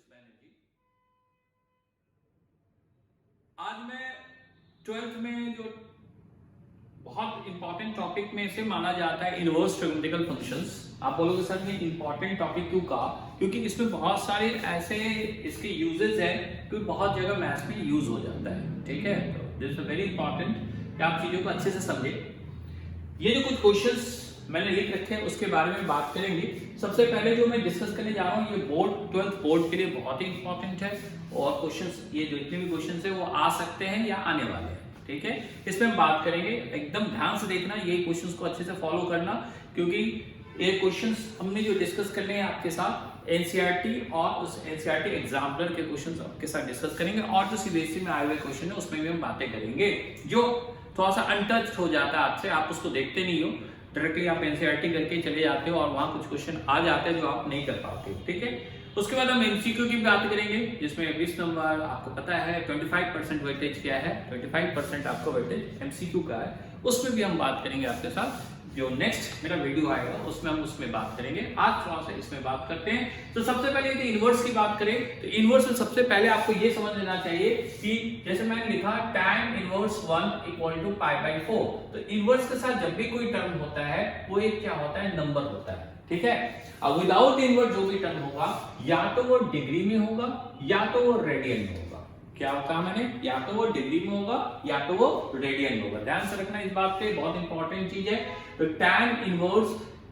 बैनर्जी। आज मैं 12th में जो बहुत इंपॉर्टेंट टॉपिक में से माना जाता है इनवर्स ट्रिग्नोमेट्रिकल फंक्शंस, आप बोलोगे सर ये इंपॉर्टेंट टॉपिक क्यों कहा? क्योंकि इसमें बहुत सारे ऐसे इसके यूजेस हैं कि बहुत जगह मैथ्स में यूज हो जाता है। ठीक है, तो दिस इज वेरी इंपॉर्टेंट कि आप चीजों को अच्छे से समझे। ये जो कुछ क्वेश्चंस मैंने लिख रखे हैं उसके बारे में बात करेंगे। सबसे पहले जो मैं डिस्कस करने जा रहा हूँ, ये बोर्ड 12th बोर्ड के लिए बहुत ही इंपॉर्टेंट है और क्वेश्चंस, ये जो जितने भी क्वेश्चंस है वो आ सकते हैं या आने वाले हैं। ठीक है, इसमें हम बात करेंगे, एकदम ध्यान से देखना, ये क्वेश्चंस को अच्छे से फॉलो करना, क्योंकि ये क्वेश्चंस हमने जो डिस्कस करने हैं आपके साथ एनसीईआरटी और उस एनसीईआरटी एग्जाम्पलर के क्वेश्चंस आपके साथ डिस्कस करेंगे, और जो सीबीएसई में आए हुए क्वेश्चन है उसमें भी हम बातें करेंगे। जो थोड़ा सा अनटच हो जाता है आपसे, आप उसको देखते नहीं हो, डायरेक्टली आप एनसीईआरटी करके चले जाते हो और वहां कुछ क्वेश्चन आ जाते हैं जो आप नहीं कर पाते। ठीक है, उसके बाद हम एमसीक्यू की बात करेंगे, जिसमें 20 नंबर आपको पता है 25% वेटेज क्या है, 25% आपका वेटेज एमसीक्यू का है, उसमें भी हम बात करेंगे आपके साथ। जो नेक्स्ट मेरा वीडियो आएगा उसमें हम उसमें बात करेंगे। आज थोड़ा सा इसमें बात करते हैं। तो सबसे पहले यदि इनवर्स की बात करें तो इनवर्स में सबसे पहले आपको ये समझ लेना चाहिए कि जैसे मैंने लिखा tan inverse 1 equal to pi by 4, तो इनवर्स के साथ जब भी कोई टर्म होता है वो एक क्या होता है, नंबर होता है। ठीक है, अब विदाउट इनवर्स जो भी टर्म होगा या तो वो डिग्री में होगा या तो वो रेडियन में होगा। क्या कहा मैंने, या तो वो डिग्री में होगा या तो वो रेडियन में होगा। ध्यान से रखना इस बात पे, बहुत इंपॉर्टेंट चीज है। तो tan इनवर्स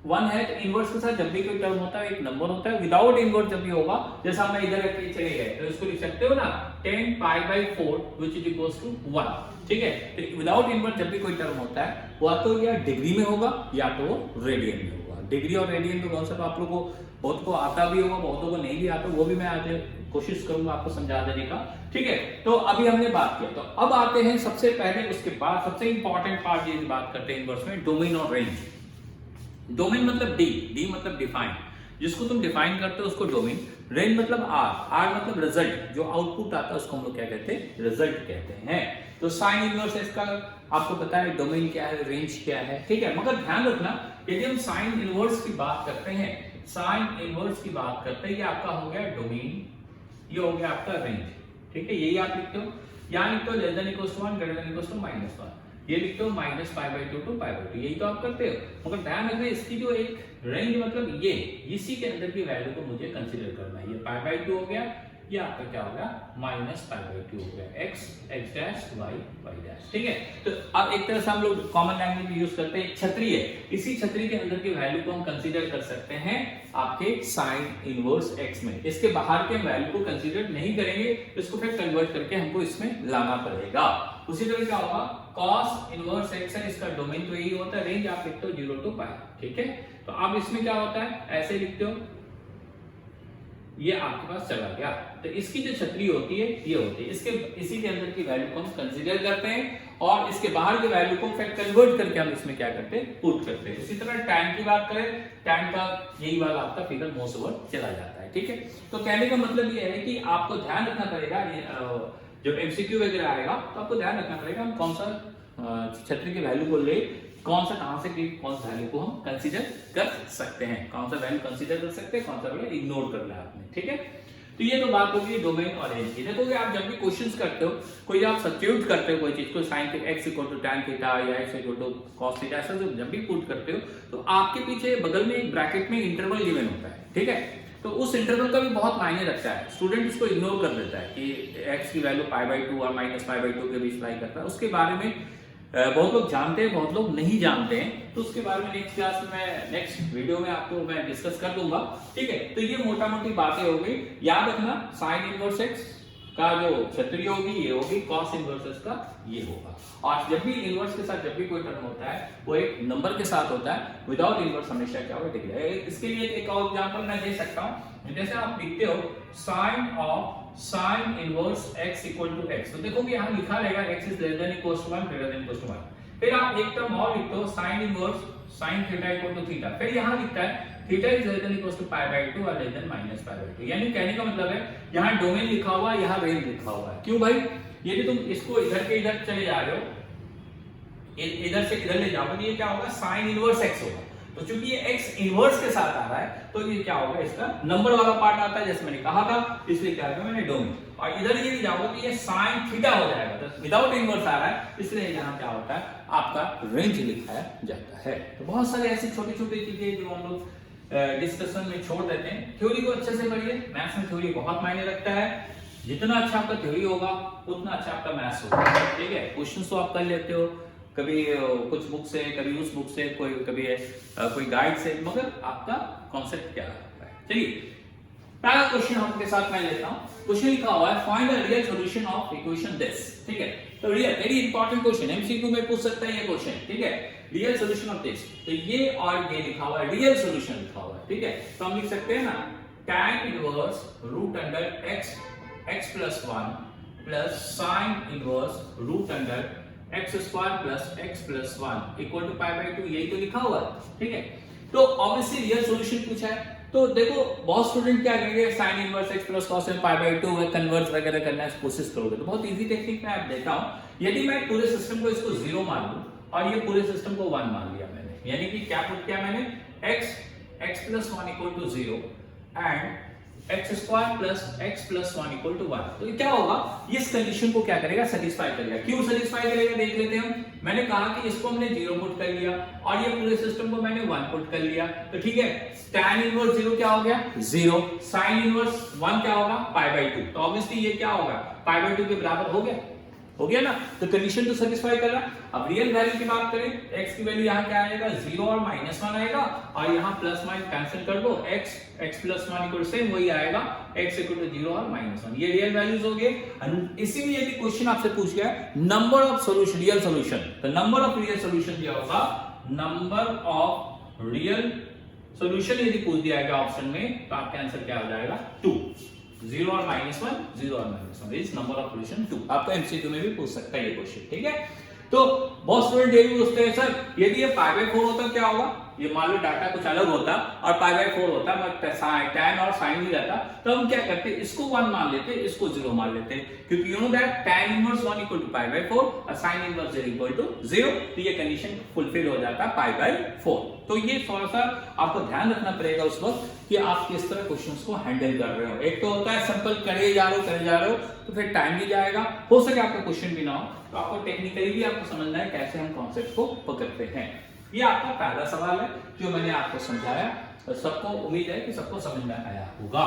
1 है, तो इनवर्स के साथ जब भी कोई टर्म होता है एक नंबर होता है। विदाउट इनवर्स जब भी होगा, जैसा मैं इधर रख के चले गए तो इसको लिख सकते हो ना, tan pi by 4 which is equals to 1। ठीक है, तो विदाउट इनवर्स जब भी कोई टर्म होता है वो तो या डिग्री में होगा या तो वो रेडियन में होगा। डिग्री और रेडियन में कौन सा आप लोगों को बहुत को आता भी होगा, बहुतों को नहीं भी आता, वो भी मैं आज कोशिश करूंगा आपको समझा देने का। ठीक है, तो अभी हमने बात किया, तो अब आते हैं सबसे पहले, उसके बाद सबसे इंपॉर्टेंट पार्ट ये बात करते हैं इनवर्स में, डोमेन और रेंज। डोमेन मतलब डी मतलब डिफाइन, जिसको तुम डिफाइन करते हो उसको डोमेन। रेंज मतलब आर मतलब रिजल्ट, जो आउटपुट आता है उसको हम लोग क्या कहते हैं, रिजल्ट कहते हैं। तो साइन इनवर्स इसका आपको पता है डोमेन क्या है, रेंज क्या है। ठीक है, मगर ध्यान रखना यदि हम साइन इनवर्स की बात करते हैं, साइन इनवर्स की बात करते हैं, ये आपका हो गया डोमेन, ये हो गया आपका रेंज। ठीक है, यही आप लिखते हो, यहां लिखते हो less than equals to 1 greater than equals to -1, ये लिखते हो -π/2 to π/2, यही तो आप करते हो। मगर ध्यान रखना इसकी जो एक रेंज मतलब ये इसी के अंदर की वैल्यू को मुझे कंसीडर करना है। ये π/2 हो गया, ये आपका क्या होगा -π/2 हो गया, x डैश y डैश। ठीक है, तो अब एक तरह से हम लोग कॉमन लैंग्वेज में यूज करते हैं, एक छतरी है, इसी छतरी के अंदर की वैल्यू को हम कंसीडर कर सकते हैं आपके साइन इनवर्स x में। इसके बाहर के वैल्यू को कंसीडर नहीं करेंगे, इसको फिर कन्वर्ट करके हमको इसमें लाना पड़ेगा। उसी तरह क्या होगा, cos इनवर्स x है, इसका डोमेन तो यही होता है, रेंज आप लिखते हो 0 to π। ठीक है, तो अब इसमें क्या होता है, ऐसे लिखते हो, ये आपके पास चला गया, तो इसकी जो छतरी होती है ये होती है, इसके इसी के अंदर की वैल्यू को हम कंसीडर करते हैं और इसके बाहर की वैल्यू को फिर कन्वर्ट करके हम इसमें क्या करते हैं, पुट करते हैं। इसी तरह tan की बात करें, tan का यही वाला आपका फिगर मोस्ट ओवर चला जाता है। ठीक है, तो कहने का मतलब ये है कि आपको ध्यान रखना पड़ेगा, जब एमसीक्यू वगैरह आएगा तो आपको ध्यान रखना पड़ेगा हम कौन सा छतरी की वैल्यू को ले, कौन सा कहां से कौन सा वैल्यू को हम कंसीडर कर सकते हैं, कौन सा वैल्यू कंसीडर कर सकते हैं, कौन सा वैल्यू इग्नोर करना है आपने। ठीक है, तो ये तो बात होगी डोमेन और रेंज की। देखोगे आप जब भी क्वेश्चंस करते हो, कोई आप सब्स्टिट्यूट करते हो कोई चीज को, sin x equal to tan theta या x equal to cos theta, ऐसा जब भी पुट करते हो तो आपके पीछे बगल में एक ब्रैकेट में इंटरवल गिवन होता है। ठीक है, तो उस इंटरवल का भी बहुत मायने रखता है, स्टूडेंट इसको इग्नोर कर देता है कि x की वैल्यू π/2 और -π/2 के बीच लाई करता है। उसके बारे में बहुत लोग जानते हैं, बहुत लोग नहीं जानते हैं, तो उसके बारे में नेक्स्ट क्लास में, नेक्स्ट वीडियो में आपको मैं डिस्कस कर दूंगा। ठीक है, तो ये मोटा मोटी बातें हो गई। याद रखना साइन इनवर्स x का जो छतरी होगी ये होगी, cos इनवर्स का ये होगा। और जब भी इनवर्स के साथ जब भी कोई टर्म होता है वो एक नंबर के साथ होता है, विदाउट इनवर्स हमेशा क्या होगा, डिग्री है। इसके लिए एक और एग्जांपल मैं दे सकता हूं, जैसे आप लिखते हो sine of sine inverse x equal to x, तो देखो कि यहां लिखा रहेगा x is less than equals to 1 greater than equals to 1। फिर आप एक टर्म और लिखते हो sine inverse sin theta equal to theta, फिर यहां लिखता है theta is less than equals to π/2 और लेस देन -π/2। यानी कहने का मतलब है यहां डोमेन लिखा हुआ है, यहां रेंज लिखा हुआ है। क्यों भाई, यदि तुम इसको इधर के इधर चले जा रहे हो, इधर से इधर ले जाओगे, ये क्या होगा, साइन इनवर्स x होगा। तो चूंकि ये x इनवर्स के साथ आ रहा है तो ये क्या होगा, इसका नंबर वाला पार्ट आता है जैसे मैंने कहा था, इसलिए क्या किया मैंने डोमेन। और इधर ये जाओगे तो ये sin थीटा हो जाएगा, तो विदाउट इनवर्स आ रहा है इसलिए यहाँ क्या होता है आपका रेंज लिखाया जाता है। तो बहुत सारे ऐसी छोटी छोटी चीजें जो हम लोग डिस्कशन में छोड़ देते हैं। थ्योरी को अच्छे से पढ़िए, मैथ्स में थ्योरी बहुत मायने रखता है। जितना अच्छा आपका थ्योरी होगा उतना अच्छा आपका मैथ्स होगा, ठीक है। क्वेश्चंस तो आप कर लेते हो कभी कुछ बुक से, कभी उस बुक से, कोई गाइड से, मगर आपका कॉन्सेप्ट क्या है। चलिए पहला क्वेश्चन आपके साथ मैं लेता हूं। क्वेश्चन लिखा हुआ है find the real solution of equation this, ठीक है। तो real very important question, MCQ में पूछ सकता है ये क्वेश्चन, ठीक है। रियल सॉल्यूशन ऑफ दिस, तो ये और ये लिखा हुआ है, रियल सॉल्यूशन लिखा हुआ है, ठीक है। तो हम लिख सकते हैं ना tan inverse root under x plus 1 plus sin inverse root under x square plus x plus 1 equal to pi by 2, यही तो लिखा हुआ है, ठीक है। तो ऑब्वियसली रियल सॉल्यूशन पूछा है, तो देखो बहुत स्टूडेंट क्या करेंगे, sin inverse x plus cos pi by 2 है कन्वर्ट वगैरह करना है कोशिश करोगे, तो बहुत इजी टेक्निक मैं आप देता हूं। यदि मैं पूरे सिस्टम को इसको 0 मान लूं और ये पूरे सिस्टम को 1 मान लिया मैंने, यानी कि क्या पुट किया मैंने, x plus 1 equal to 0 and x square plus x plus 1 equal to 1, तो क्या होगा, इस कंडीशन को क्या करेगा, सेटिस्फाई करेगा। क्यों सेटिस्फाई करेगा देख लेते हैं हम। मैंने कहा कि इसको हमने 0 पुट कर लिया और ये पूरे सिस्टम को मैंने 1 पुट कर लिया, तो ठीक है। tan इनवर्स 0 क्या हो गया, 0। sin इनवर्स 1 क्या होगा, पाई बाय 2, तो ऑब्वियसली ये क्या होगा, पाई बाय 2 के बराबर हो गया ना, तो कंडीशन तो सेटिस्फाई कर रहा है। अब रियल वैल्यू की बात करें, x की वैल्यू यहाँ क्या आएगा, 0 और -1 आएगा, और यहाँ प्लस माइनस कैंसिल कर दो, x प्लस 1 इक्वल सेम वही आएगा, x इक्वल टू 0 और -1, ये रियल वैल्यूज हो गए। इसी में यदि क्वेश्चन आपसे पूछ गया number of solution, real solution, तो नंबर ऑफ रियल सॉल्यूशन क्या होगा, नंबर ऑफ रियल सॉल्यूशन यदि पूछ दिया गया ऑप्शन में, तो आपका आंसर क्या हो जाएगा, 2। 0 और -1, 0 और -1 इज नंबर ऑफ सॉल्यूशन 2। आपका एमसीक्यू में भी पूछ सकता है ये क्वेश्चन, ठीक है। तो बहुत स्टूडेंट ये भी पूछते हैं सर यदि ये पाई बाय 4 होता क्या होगा, ये मान लो डाटा कुछ अलग होता और पाई बाय 4 होता, मगर tan और sin भी रहता, तो हम क्या करते, इसको 1 मान लेते, इसको 0 मान लेते, क्योंकि you know that tan inverse 1 equal to pi by 4 और sin इनवर्स 0 इक्वल टू 0, तो ये कंडीशन फुलफिल हो जाता है पाई बाय 4। तो ये थोड़ा सा आपको ध्यान रखना पड़ेगा उस वक्त कि आप किस तरह क्वेश्चंस को हैंडल कर रहे हो। एक तो होता है सिंपल करे जा रहे हो तो फिर टाइम भी जाएगा, हो सके आपका क्वेश्चन भी ना हो, तो आपको टेक्निकली भी आपको समझना है कैसे हम कॉन्सेप्ट को पकड़ते हैं। ये आपका पहला सवाल है जो मैंने आपको समझाया, और सबको उम्मीद है कि सबको समझ में आया होगा।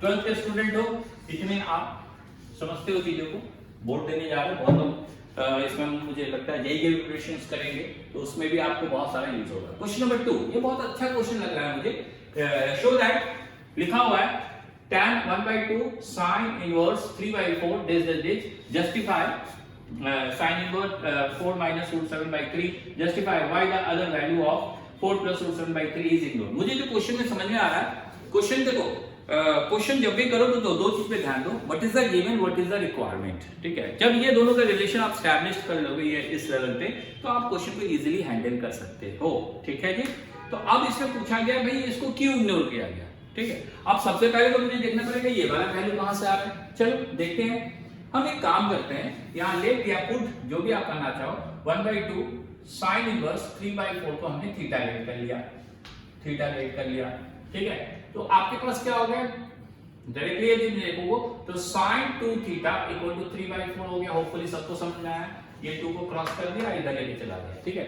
12th के स्टूडेंट हो, इतने आप समझते हो चीजों को, बोर्ड देने जा रहे हो, बहुत लोग इसमें मुझे लगता है जेईई के प्रिपरेशंस करेंगे तो उसमें भी आपको बहुत सारा यूज होगा। क्वेश्चन नंबर 2, ये बहुत अच्छा क्वेश्चन लग रहा है मुझे। शो दैट लिखा हुआ है tan 1/2 sin inverse 3/4 this justify sin inverse 4 minus root 7/3 justify why the other value of 4 plus root 7/3 is ignored। मुझे जो क्वेश्चन में समझ में आ रहा है, क्वेश्चन देखो, क्वेश्चन जब भी करो तो दो चीज पे ध्यान दो, what is the given, what is the requirement, ठीक है। जब ये दोनों का रिलेशन आप एस्टैब्लिश कर लोगे ये इस लेवल पे, तो आप क्वेश्चन को इजीली हैंडल कर सकते हो, ठीक है जी। तो अब इसमें पूछा गया भाई इसको क्यों इग्नोर किया गया, ठीक है। अब सबसे पहले तो मुझे देखना पड़ेगा ये वाला वैल्यू कहां से आ रहा है, चलो देखते हैं। हम एक काम करते हैं, यहाँ लेट या पुट जो भी आप करना चाहो, 1/2 sin इनवर्स 3/4 को हमने थीटा लेट कर लिया, ठीक है। तो आपके पास क्या हो गया, डायरेक्टली यदि देखोगे तो sin 2 थीटा इक्वल टू 3/4 हो गया। होपफुली सबको समझ में आया, ये 2 को क्रॉस कर दिया, इधर लेके चला गया, ठीक है।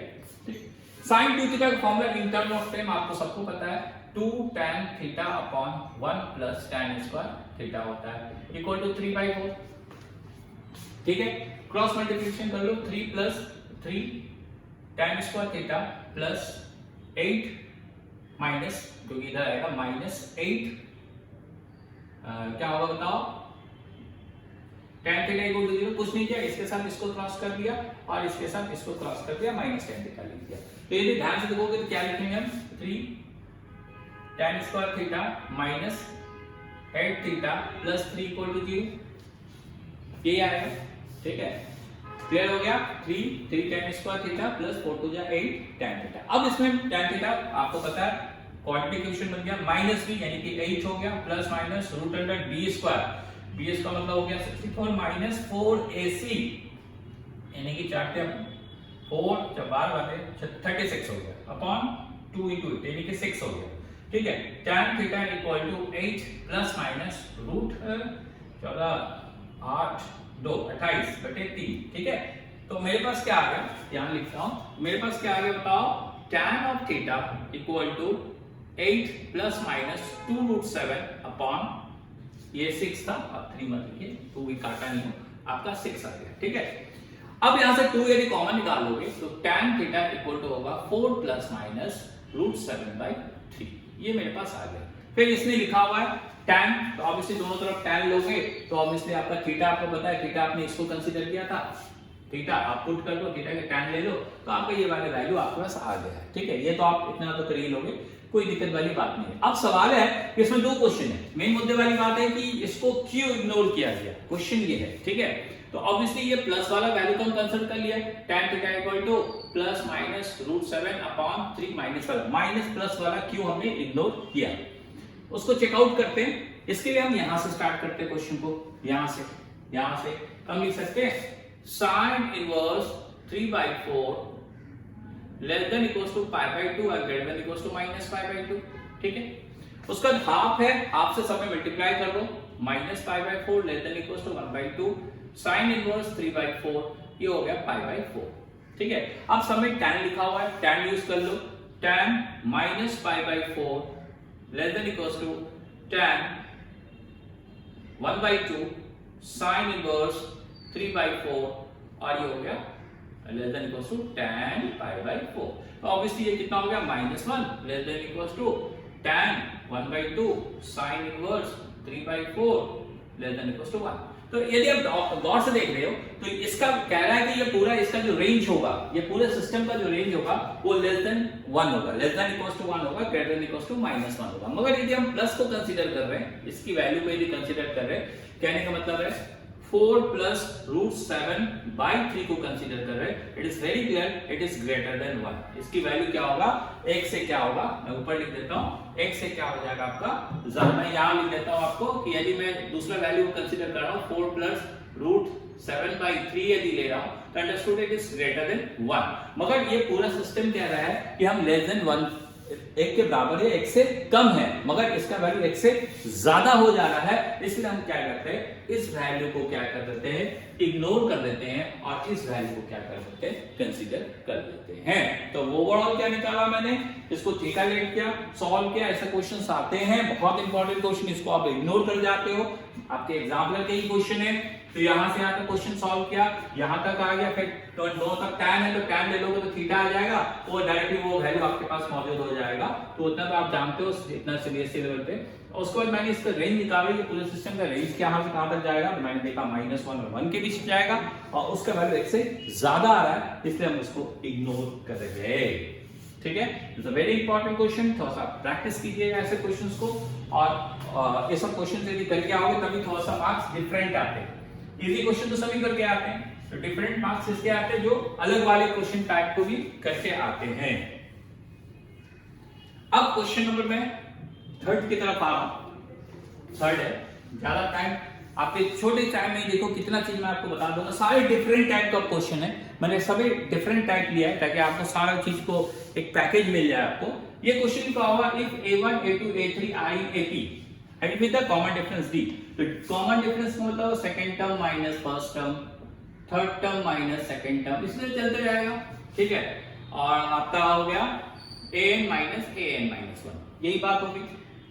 sin 2 थीटा का formula in term of time आपको सबको पता है, 2 tan theta upon 1 plus tan square theta होता है इक्वल टू 3/4, ठीक है। क्रॉस मल्टीप्लिकेशन कर लो, 3 plus 3 tan square theta plus 8 minus, क्योंकि इधर आएगा -8, क्या होगा बताओ, tan थीटा इक्वल टू 0, कुछ नहीं किया, इसके साथ इसको क्रॉस कर दिया और इसके साथ इसको क्रॉस कर दिया, -tan थीटा लिख दिया। तो यदि ध्यान से देखोगे तो क्या लिखेंगे हम, 3 tan square theta minus 8 theta plus 3 equal to 0, ये आएगा, ठीक है। क्लियर हो गया, 3 tan square theta plus 4 to 8 tan theta. अब इसमें tan थीटा आपको पता है क्वाड्रेटिक इक्वेशन बन गया, -b यानी कि 8 हो गया, plus minus root under b square, b इसका मतलब हो गया 64 माइनस 4ac यानी कि 4 4 4 12 36 हो गया अपॉन 2 into 8 यानी कि 6 हो गया, ठीक है। tan theta equal to 8 plus minus root 8 2 28 बटे 3, ठीक है। तो मेरे पास क्या आ गया, यहाँ लिखता हूं, मेरे पास क्या आ गया बताओ, tan of theta equal to 8 plus minus 2 root 7 upon ये 6 था, अब 3 मत लिखिए, 2 भी काटा नहीं हो, आपका 6 आ गया, ठीक है। अब यहां से 2 यदि कॉमन निकाल लोगे तो tan थीटा इक्वल टू होगा 4 प्लस माइनस रूट 7/3, ये मेरे पास आ गया। फिर इसने लिखा हुआ है tan, तो ऑब्वियसली दोनों तरफ tan लोगे तो ऑब्वियसली आपका थीटा, आपको पता है थीटा आपने इसको कंसीडर किया था, थीटा आप पुट कर दो, थीटा के tan ले लो, तो आपका ये वाला वैल्यू आपके पास आ गया है, ठीक है। ये तो आप इतना तो कर ही लोगे, कोई दिक्कत वाली बात नहीं है। अब सवाल है कि इसमें 2 क्वेश्चन है, मेन मुद्दे वाली बात है कि इसको क्यों इग्नोर किया गया, क्वेश्चन ये है, ठीक है। तो ऑब्वियसली ये प्लस वाला वैल्यू तो हम कंसीडर कर लिया, tan theta equal to plus minus root 7 upon 3 minus वाला, माइनस प्लस वाला क्यों हमने इग्नोर किया, उसको चेकआउट करते हैं। इसके लिए हम यहां से स्टार्ट करते हैं क्वेश्चन को, यहां से हम लिख सकते हैं sin inverse 3/4 less than equals to π/2 और greater than equals to minus π/2, ठीक है। उसका हाफ है, हाफ से सब में मल्टीप्लाई कर दो, minus π/4 less than equals to 1/2 sin inverse 3/4, ये हो गया π/4, ठीक है। अब सब में tan लिखा हुआ है, tan यूज कर लो, tan minus π/4 less than equals to tan 1/2 sin inverse 3/4 और ये हो गया less than equals to tan π/4। तो ऑब्वियसली ये कितना हो गया, -1 less than equals to tan 1/2 sin inverse 3/4 less than equals to 1। तो यदि आप गौर से देख रहे हो तो इसका कह रहा है कि ये पूरा इसका जो रेंज होगा, ये पूरे सिस्टम का जो रेंज होगा वो लेस देन 1 होगा, लेस देन इक्वल्स टू 1 होगा, ग्रेटर देन इक्वल्स टू -1 होगा। मगर यदि हम प्लस को कंसीडर कर रहे हैं, इसकी वैल्यू को यदि कंसीडर कर रहे हैं, कहने का मतलब है 4 प्लस रूट 7/3 को कंसीडर कर रहे हैं, it is very clear, it is greater than 1। इसकी वैल्यू क्या होगा, x से क्या होगा, मैं ऊपर लिख देता हूं, x से क्या हो जाएगा आपका, मैं यहां लिख देता हूं आपको कि यदि मैं दूसरा वैल्यू को कंसीडर कर रहा हूं 4 प्लस रूट 7/3 यदि ले रहा हूं तो understood it is greater than 1। मगर ये पूरा सिस्टम कह रहा है कि हम लेस देन 1 एक के बराबर है, एक से कम है, मगर इसका वैल्यू एक से ज्यादा हो जा रहा है, इसलिए हम क्या करते हैं, इस वैल्यू को क्या कर देते हैं, इग्नोर कर देते हैं और इस वैल्यू को क्या कर देते हैं, कंसीडर कर देते हैं। तो ओवरऑल क्या निकाला मैंने, इसको थीटा लेट किया, सॉल्व किया, ऐसे क्वेश्चंस आते हैं, बहुत इंपॉर्टेंट क्वेश्चन, इसको आप इग्नोर कर जाते हो, आपके एग्जाम्पलर के ही क्वेश्चन है। तो यहां से यहां तक क्वेश्चन सॉल्व किया, यहां तक आ गया, फिर तो दोनों तक tan है तो tan ले लोगे तो थीटा आ जाएगा, वो डायरेक्टली वो वैल्यू आपके पास मौजूद हो जाएगा। तो उतना तो आप जानते हो इतना सीबीएसई लेवल पे। और उसके बाद मैंने इसका रेंज निकाला, ये पूरे सिस्टम का रेंज कहां से कहां तक जाएगा, तो मैंने देखा -1 और 1 के बीच जाएगा और उसका वैल्यू एक से ज्यादा आ रहा है, इसलिए हम उसको इग्नोर कर रहे हैं, ठीक है। It's a very important question, थोड़ा सा प्रैक्टिस कीजिएगा ऐसे क्वेश्चंस को, और ये सब क्वेश्चन यदि करके आओगे तभी थोड़ा सा मार्क्स डिफरेंट आते हैं। इजी क्वेश्चन तो सभी करके आते हैं, तो डिफरेंट मार्क्स इसके आते हैं जो अलग वाले क्वेश्चन टाइप को भी करके आते हैं। अब क्वेश्चन नंबर में थर्ड की तरफ आ रहा हूं। थर्ड है, ज्यादा टाइम आपके छोटे टाइम में देखो कितना चीज मैं आपको बता दूंगा, सारे डिफरेंट टाइप का क्वेश्चन है, मैंने सभी डिफरेंट टाइप लिया है ताकि आपको सारा चीज को एक पैकेज मिल जाए आपको। ये क्वेश्चन का होगा if a1 a2 a3 i ap and with the common difference d, तो कॉमन डिफरेंस में मतलब second term minus first term, third term minus second term, इसलिए चलते जाएगा, ठीक है। और आपका हो गया an माइनस an माइनस 1, यही बात होगी,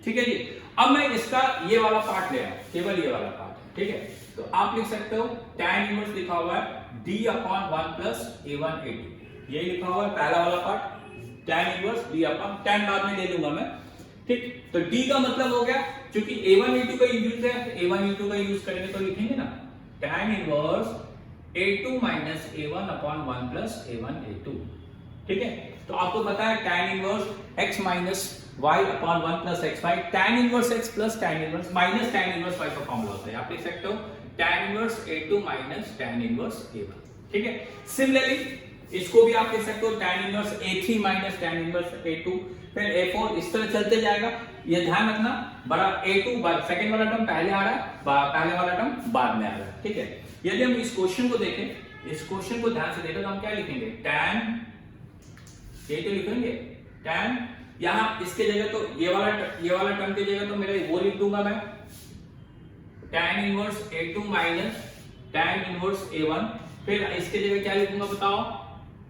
ठीक है जी। अब मैं इसका ये वाला पार्ट ले रहा हूं, केवल ये वाला पार्ट, ठीक है। तो आप लिख सकते हो tan इनवर्स लिखा हुआ है d/1 प्लस a1 a2, यही लिखा हुआ है पहला वाला पार्ट, tan इनवर्स d/tan बाद में ले लूंगा मैं, ठीक। तो d का मतलब हो गया, क्योंकि a1 a2 का यूज है, a1 a2 का यूज करेंगे तो लिखेंगे ना tan inverse a2 minus a1 upon 1 plus a1 a2, ठीक है। तो आपको पता है tan inverse x minus y upon 1 plus xy, tan inverse x plus tan inverse minus tan inverse y का फॉर्मूला होता है, आप लिख सकते हो tan inverse a2 minus tan inverse a1, ठीक है। सिमिलरली इसको भी आप लिख सकते हो tan inverse a3 minus tan inverse a2, फिर a4, इस तरह चलते जाएगा। ये ध्यान रखना, बड़ा a2 सेकंड वाला टर्म पहले आ रहा है, पहले वाला टर्म बाद में आ रहा है, ठीक है। यदि हम इस क्वेश्चन को देखें, इस क्वेश्चन को ध्यान से देखें तो हम क्या लिखेंगे, tan, ये तो लिखेंगे tan, यहां इसके जगह तो ये वाला टर्म की जगह तो मेरा वो लिख दूंगा मैं tan inverse a2 minus tan inverse a1, फिर इसके जगह क्या लिखूंगा बताओ,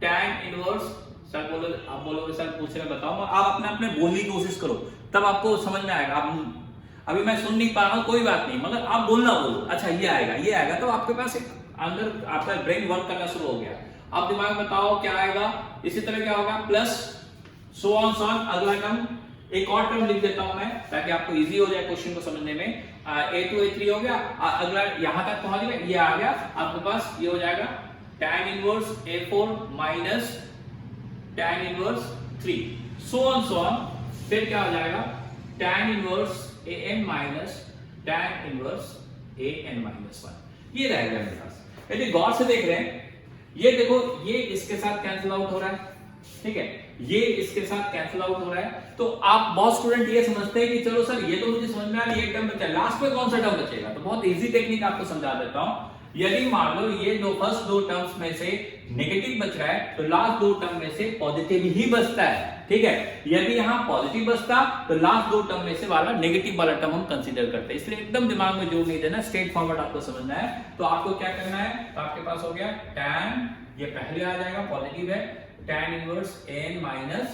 tan इनवर्स, सर बोलो, आप बोलोगे सर पूछ रहे बताओ, आप अपने अपने बोलने की कोशिश करो तब आपको समझ में आएगा। आप अभी मैं सुन नहीं पा रहा हूं कोई बात नहीं, मगर आप बोलना बोलो, अच्छा ये आएगा तो आपके पास एक अंदर आपका ब्रेन वर्क करना शुरू हो गया। आप दिमाग में बताओ क्या आएगा, इसी तरह क्या होगा प्लस सो ऑन अगला टर्म, एक और टर्म लिख देता हूं मैं ताकि आपको इजी हो जाए क्वेश्चन को समझने में। a2 a3 हो गया, अगला यहां तक पहुंच गया, ये आ गया आपके पास, ये हो जाएगा tan inverse a4 minus tan inverse 3 so on, फिर क्या हो जाएगा tan inverse an minus tan inverse an minus 1, ये रहेगा मेरे पास। यदि गौर से देख रहे हैं, ये देखो ये इसके साथ कैंसिल आउट हो रहा है, ठीक है, ये इसके साथ कैंसिल आउट हो रहा है, तो आप बहुत स्टूडेंट ये समझते हैं कि चलो सर ये तो मुझे समझ में आ रहा है, ये टर्म बचा, लास्ट में कौन सा टर्म बचेगा, तो बहुत इजी टेक्निक आपको समझा देता हूं। यदि मान लो ये फर्स्ट दो टर्म्स में से नेगेटिव बच रहा है तो लास्ट दो टर्म में से पॉजिटिव ही बचता है, ठीक है। यदि यहां पॉजिटिव बचता तो लास्ट दो टर्म में से वाला नेगेटिव वाला टर्म हम कंसीडर करते हैं, इसलिए एकदम दिमाग में जोर नहीं देना, स्ट्रेट फॉरवर्ड आपको समझना है। तो आपको क्या करना है, तो आपके पास हो गया tan, ये पहले आ जाएगा पॉजिटिव है, tan inverse an minus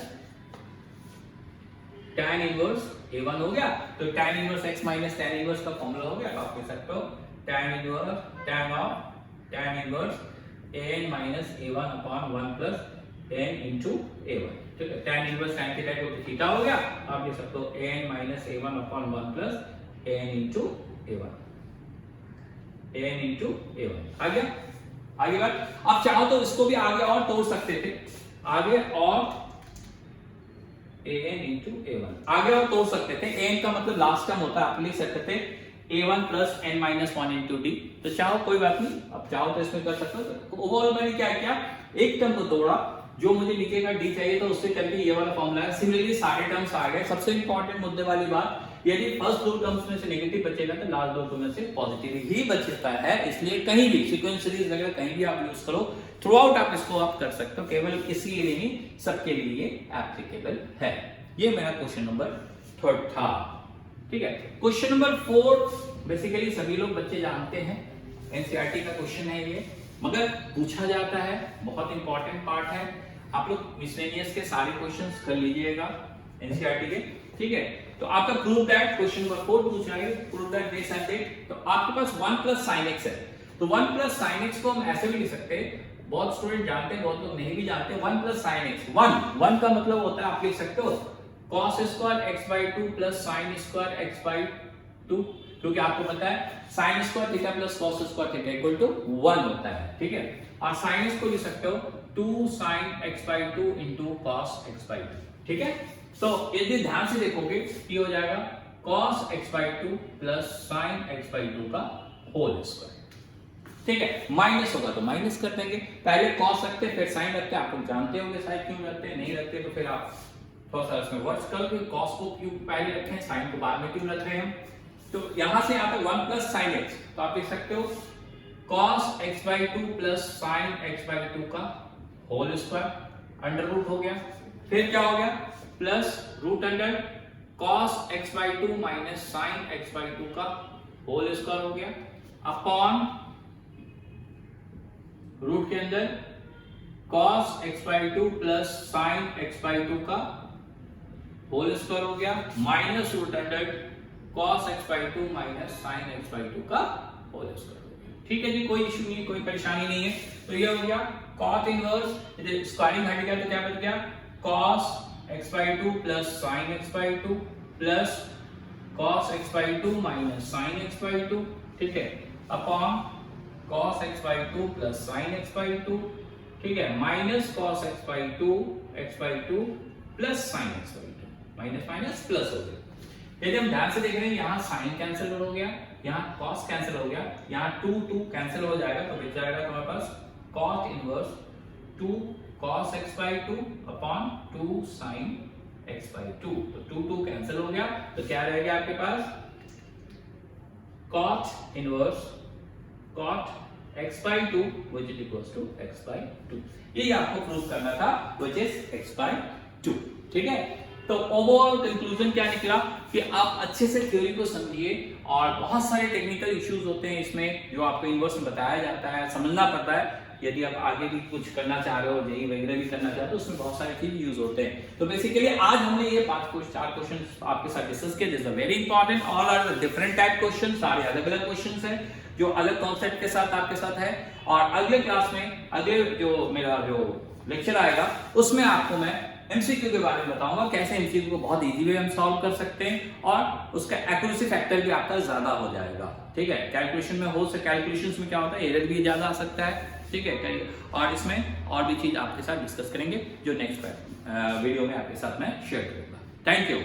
tan inverse a1 हो गया, तो tan inverse x minus tan inverse का फॉर्मूला हो गया, तो आप कह सकते हो tan inverse an minus a1 upon 1 plus n into a1, ठीक है। tan इनवर्स tan थीटा को थीटा हो गया, आप लिख सकते हो n minus a1 upon 1 plus n into a1, n into a1 आ गया। आगे बात, आप चाहो तो इसको भी आगे और तोड़ सकते थे, आगे और an इंटू a1 आगे और तोड़ सकते थे, n का मतलब लास्ट टर्म होता है, आप लिख सकते थे a1 plus n minus 1 into d, तो चाहो कोई बात नहीं, अब चाहो तो इसमें कर सकते हो। ओवरऑल मैंने क्या किया, एक टर्म को तोड़ा, जो मुझे लिखेगा d चाहिए तो उससे करके ये वाला फॉर्मूला है। सिमिलरली सारे टर्म्स आ गए। सबसे इंपॉर्टेंट मुद्दे वाली बात, यदि फर्स्ट दो टर्म्स में से नेगेटिव बचेगा तो लास्ट दो टर्म में से पॉजिटिव ही बचता है, इसलिए कहीं भी सीक्वेंस सीरीज वगैरह कहीं भी आप यूज करो, थ्रू आउट आप इसको आप कर सकते हो, केवल इसी के लिए नहीं सबके लिए एप्लीकेबल है। ये मेरा क्वेश्चन नंबर 3 था, ठीक है। क्वेश्चन नंबर 4 बेसिकली सभी लोग बच्चे जानते हैं, एनसीईआरटी का क्वेश्चन है ये, मगर पूछा जाता है, बहुत इंपॉर्टेंट पार्ट है। आप लोग मिसलेनियस के सारे क्वेश्चंस कर लीजिएगा एनसीईआरटी के, ठीक है। तो आपका प्रूव दैट क्वेश्चन नंबर 4 पूछ रहा है, prove that this and that, तो आपके पास 1 प्लस sin x है, तो 1 प्लस sin x को हम ऐसे भी लिख सकते हैं, बहुत स्टूडेंट जानते हैं, बहुत लोग नहीं भी जानते। 1 प्लस sin x, 1 का मतलब होता है, आप लिख सकते हो cos square x by 2 plus sin square x by 2, क्योंकि आपको पता है sin square theta plus cos square theta equal to 1 होता है, ठीक है। और sin x को लिख सकते हो 2 sin x by 2 into cos x by 2, ठीक है। तो यदि ध्यान से देखोगे ये हो जाएगा cos x by 2 plus sin x by 2 का होल स्क्वायर, ठीक है। माइनस होगा तो माइनस कर देंगे, पहले cos रखते फिर sin रखते, आप लोग जानते होंगे साइड क्यों रखते हैं, नहीं रखते तो फिर आप थोड़ा सा इसमें वर्ड्स कर लो, cos को क्यों पहले रखे हैं, sin को बाद में क्यों रख रहे हैं हम। तो यहां से यहां तक 1 प्लस sin x, तो आप लिख सकते हो cos x by 2 plus sin x by 2 का होल स्क्वायर, अंडर रूट हो गया, फिर क्या हो गया plus root under cos x by 2 minus sin x by 2 का होल स्क्वायर हो गया, अपॉन रूट के अंदर cos x by 2 plus sin x by 2 का होल स्क्वायर हो गया, minus root under cos x by 2 minus sin x by 2 का whole square हो गया, ठीक है जी। कोई इशू नहीं है, कोई परेशानी नहीं है। तो ये हो गया cot इनवर्स, स्क्वायरिंग हट गया तो क्या बच गया cos x by 2 plus sin x by 2 plus cos x by 2 minus sin x by 2, ठीक है, upon cos x by 2 plus sin x by 2, ठीक है, minus cos x by 2 plus sin x by 2, minus minus plus हो गया। यदि हम ध्यान से देख रहे हैं, यहाँ sin कैंसिल हो गया, यहाँ cos कैंसिल हो गया, यहाँ 2 कैंसिल हो जाएगा, तो बच जाएगा तुम्हारे पास cot inverse 2 cos x by 2 upon 2 sin x by 2, तो 2 कैंसिल हो गया, तो क्या रह गया आपके पास cot inverse cot x by 2 which is equals to x by 2। यही आपको प्रूव करना था, which is x by 2। ठीक है। तो ओवरऑल कंक्लूजन क्या निकला कि आप अच्छे से थ्योरी को समझिए और बहुत सारे टेक्निकल इश्यूज होते हैं इसमें जो आपको इन्वर्स में बताया जाता है, समझना पड़ता है। यदि आप आगे भी कुछ करना चाह रहे हो, जेई वगैरह भी करना चाहते हो, उसमें बहुत सारे चीज यूज होते हैं। तो बेसिकली आज हमने ये 4 क्वेश्चन आपके साथ डिस्कस किए। This is very important, all are different type question, सारे अलग अलग क्वेश्चन है जो अलग कॉन्सेप्ट के साथ आपके साथ है। और अगले क्लास में, अगले जो मेरा जो लेक्चर आएगा उसमें आपको मैं एमसीक्यू के बारे में बताऊंगा, कैसे एमसीक्यू को बहुत इजी वे हम सॉल्व कर सकते हैं और उसका एक्यूरेसी फैक्टर भी आपका ज्यादा हो जाएगा। ठीक है, कैलकुलेशन में हो से कैलकुलेशंस में क्या होता है, एरर भी ज्यादा आ सकता है। ठीक है, और इसमें और भी चीज आपके साथ डिस्कस करेंगे जो नेक्स्ट वीडियो में आपके साथ मैं शेयर करूंगा। Thank you.